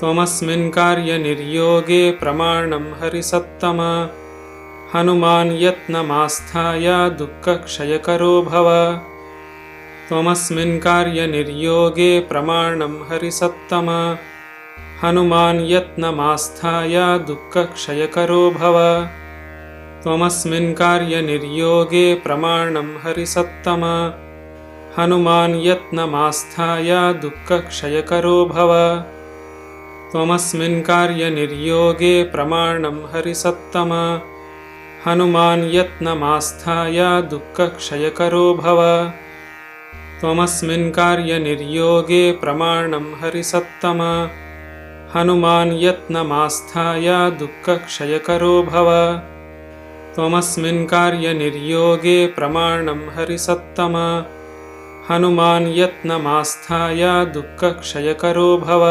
त्वमस्मिन् कार्यनिर्योगे प्रमाणं हरिसत्तम हनुमान् यत्नमास्थाय दुःखक्षयकरो भव त्वमस्मिन् कार्यनिर्योगे प्रमाणं हरिसत्तम हनुमान् यत्नमास्थाय दुःखक्षयकरो भव त्वमस्मिन् कार्यनिर्योगे प्रमाणं हरिसत्तम हनुमान् यत्नमास्थाय दुःखक्षयकरो भव त्वमस्मिन् कार्यनिर्योगे प्रमाणं हरिसत्तम हनुमान् यत्नमास्थाय दुःखक्षयकरो भव त्वमस्मिन् कार्यनिर्योगे प्रमाणं हरिसत्तम हनुमान् यत्नमास्थाय दुःखक्षयकरो भव त्वमस्मिन् कार्यनिर्योगे प्रमाणं हरिसत्तम हनुमान् यत्नमास्थाय दुःखक्षयकरो भव